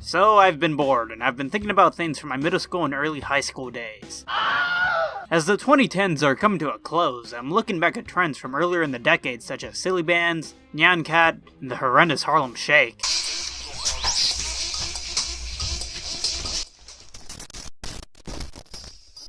So I've been bored, and I've been thinking about things from my middle school and early high school days. As the 2010s are coming to a close, I'm looking back at trends from earlier in the decade such as Silly Bands, Nyan Cat, and the horrendous Harlem Shake.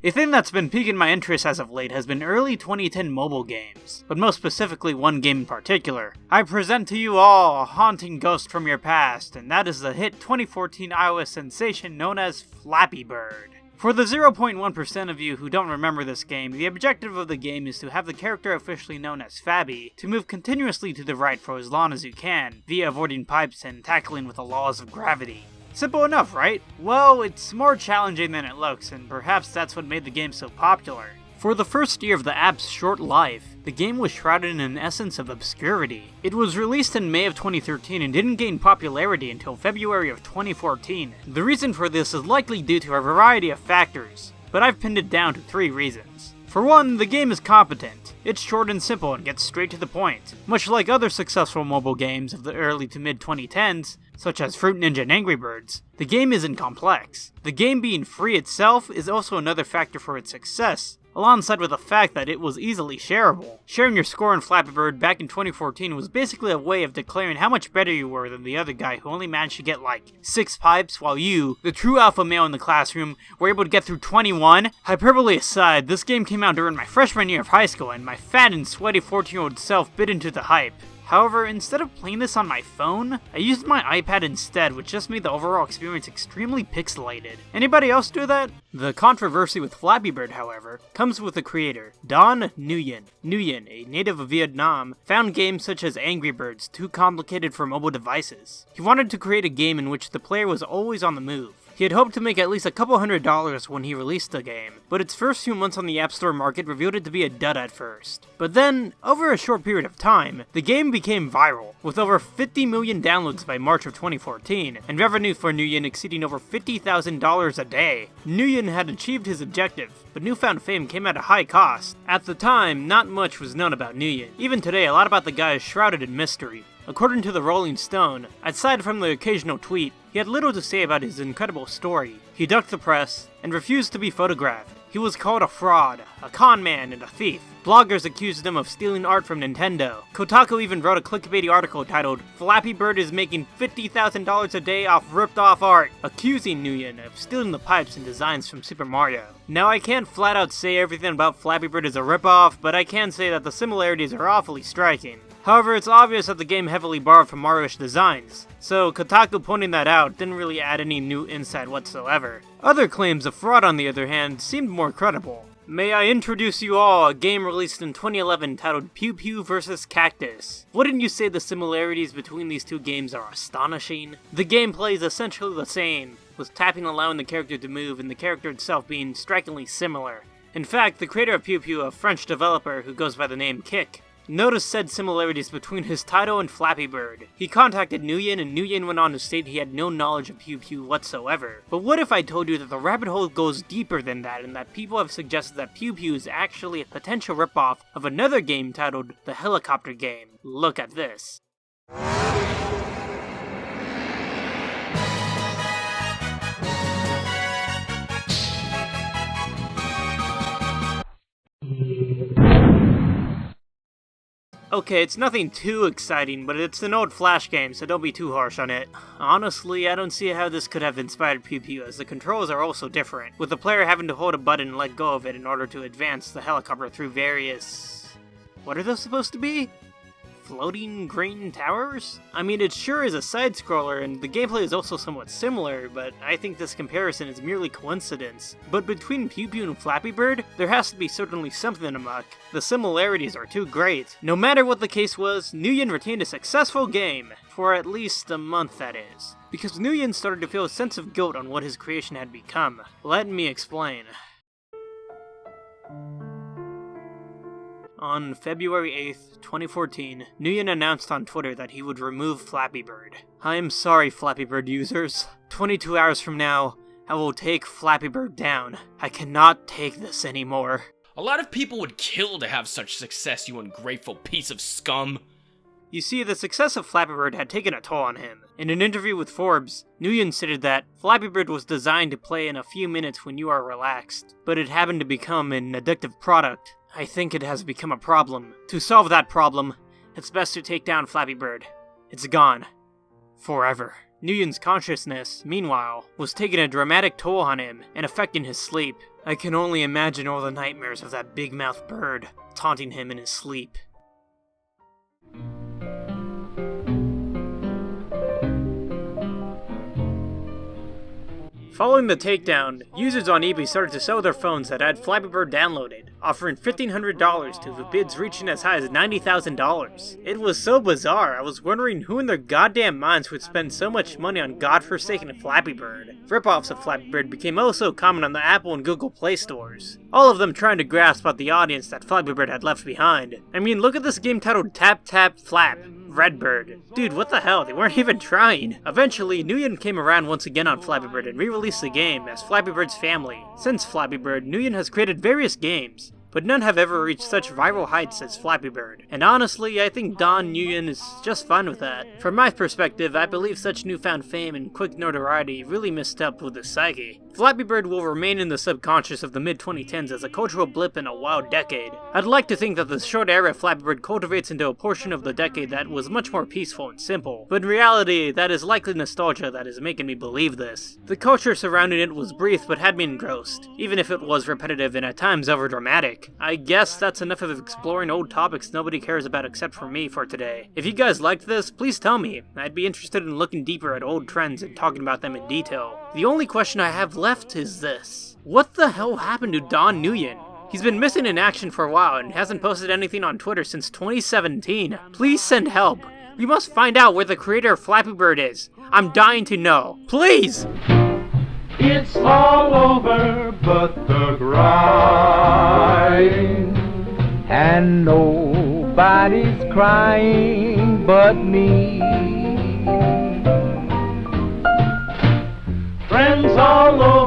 A thing that's been piquing my interest as of late has been early 2010 mobile games, but most specifically one game in particular. I present to you all a haunting ghost from your past, and that is the hit 2014 iOS sensation known as Flappy Bird. For the 0.1% of you who don't remember this game, the objective of the game is to have the character officially known as Fabby to move continuously to the right for as long as you can, via avoiding pipes and tackling with the laws of gravity. Simple enough, right? Well, it's more challenging than it looks, and perhaps that's what made the game so popular. For the first year of the app's short life, the game was shrouded in an essence of obscurity. It was released in May of 2013 and didn't gain popularity until February of 2014. The reason for this is likely due to a variety of factors, but I've pinned it down to 3 reasons. For one, the game is competent. It's short and simple and gets straight to the point. Much like other successful mobile games of the early to mid 2010s, such as Fruit Ninja and Angry Birds, the game isn't complex. The game being free itself is also another factor for its success, alongside with the fact that it was easily shareable. Sharing your score in Flappy Bird back in 2014 was basically a way of declaring how much better you were than the other guy who only managed to get like 6 pipes, while you, the true alpha male in the classroom, were able to get through 21. Hyperbole aside, this game came out during my freshman year of high school, and my fat and sweaty 14-year-old self bit into the hype. However, instead of playing this on my phone, I used my iPad instead, which just made the overall experience extremely pixelated. Anybody else do that? The controversy with Flappy Bird, however, comes with the creator, Don Nguyen. Nguyen, a native of Vietnam, found games such as Angry Birds too complicated for mobile devices. He wanted to create a game in which the player was always on the move. He had hoped to make at least a couple $100 when he released the game, but its first few months on the App Store market revealed it to be a dud at first. But then, over a short period of time, the game became viral, with over 50 million downloads by March of 2014, and revenue for Nguyen exceeding over $50,000 a day. Nguyen had achieved his objective, but newfound fame came at a high cost. At the time, not much was known about Nguyen. Even today, a lot about the guy is shrouded in mystery. According to the Rolling Stone, aside from the occasional tweet, he had little to say about his incredible story. He ducked the press, and refused to be photographed. He was called a fraud, a con man, and a thief. Bloggers accused him of stealing art from Nintendo. Kotaku even wrote a clickbaity article titled, "Flappy Bird is making $50,000 a day off ripped-off art," accusing Nguyen of stealing the pipes and designs from Super Mario. Now, I can't flat out say everything about Flappy Bird is a ripoff, but I can say that the similarities are awfully striking. However, it's obvious that the game heavily borrowed from Mario-ish designs, so Kotaku pointing that out didn't really add any new insight whatsoever. Other claims of fraud, on the other hand, seemed more credible. May I introduce you all a game released in 2011 titled Pew Pew vs. Cactus. Wouldn't you say the similarities between these two games are astonishing? The gameplay is essentially the same, with tapping allowing the character to move and the character itself being strikingly similar. In fact, the creator of Pew Pew, a French developer who goes by the name Kick, noticed said similarities between his title and Flappy Bird. He contacted Nguyen, and Nguyen went on to state he had no knowledge of Pew Pew whatsoever. But what if I told you that the rabbit hole goes deeper than that, and that people have suggested that Pew Pew is actually a potential ripoff of another game titled The Helicopter Game? Look at this. Okay, it's nothing too exciting, but it's an old Flash game, so don't be too harsh on it. Honestly, I don't see how this could have inspired Pew Pew, as the controls are also different, with the player having to hold a button and let go of it in order to advance the helicopter through various... what are those supposed to be? Floating green towers? I mean, it sure is a side-scroller, and the gameplay is also somewhat similar, but I think this comparison is merely coincidence. But between Pew Pew and Flappy Bird, there has to be certainly something amok. The similarities are too great. No matter what the case was, Nguyen retained a successful game. For at least a month, that is. Because Nguyen started to feel a sense of guilt on what his creation had become. Let me explain. On February 8th, 2014, Nguyen announced on Twitter that he would remove Flappy Bird. I am sorry, Flappy Bird users. 22 hours from now, I will take Flappy Bird down. I cannot take this anymore. A lot of people would kill to have such success, you ungrateful piece of scum. You see, the success of Flappy Bird had taken a toll on him. In an interview with Forbes, Nguyen stated that Flappy Bird was designed to play in a few minutes when you are relaxed, but it happened to become an addictive product. I think it has become a problem. To solve that problem, it's best to take down Flappy Bird. It's gone. Forever. Nguyen's consciousness, meanwhile, was taking a dramatic toll on him and affecting his sleep. I can only imagine all the nightmares of that big-mouthed bird taunting him in his sleep. Following the takedown, users on eBay started to sell their phones that had Flappy Bird downloaded, offering $1,500 to the bids reaching as high as $90,000. It was so bizarre, I was wondering who in their goddamn minds would spend so much money on godforsaken Flappy Bird. Ripoffs of Flappy Bird became oh so common on the Apple and Google Play stores, all of them trying to grasp at the audience that Flappy Bird had left behind. I mean, look at this game titled Tap Tap Flap. Redbird. Dude, what the hell? They weren't even trying. Eventually, Nguyen came around once again on Flappy Bird and re-released the game as Flappy Bird's Family. Since Flappy Bird, Nguyen has created various games, but none have ever reached such viral heights as Flappy Bird. And honestly, I think Don Nguyen is just fine with that. From my perspective, I believe such newfound fame and quick notoriety really messed up with his psyche. Flappy Bird will remain in the subconscious of the mid-2010s as a cultural blip in a wild decade. I'd like to think that the short era Flappy Bird cultivates into a portion of the decade that was much more peaceful and simple, but in reality, that is likely nostalgia that is making me believe this. The culture surrounding it was brief but had me engrossed, even if it was repetitive and at times overdramatic. I guess that's enough of exploring old topics nobody cares about except for me for today. If you guys liked this, please tell me. I'd be interested in looking deeper at old trends and talking about them in detail. The only question I have left is this. What the hell happened to Don Nguyen? He's been missing in action for a while and hasn't posted anything on Twitter since 2017. Please send help. We must find out where the creator of Flappy Bird is. I'm dying to know. Please! It's all over but the grind, and nobody's crying but me. Friends all over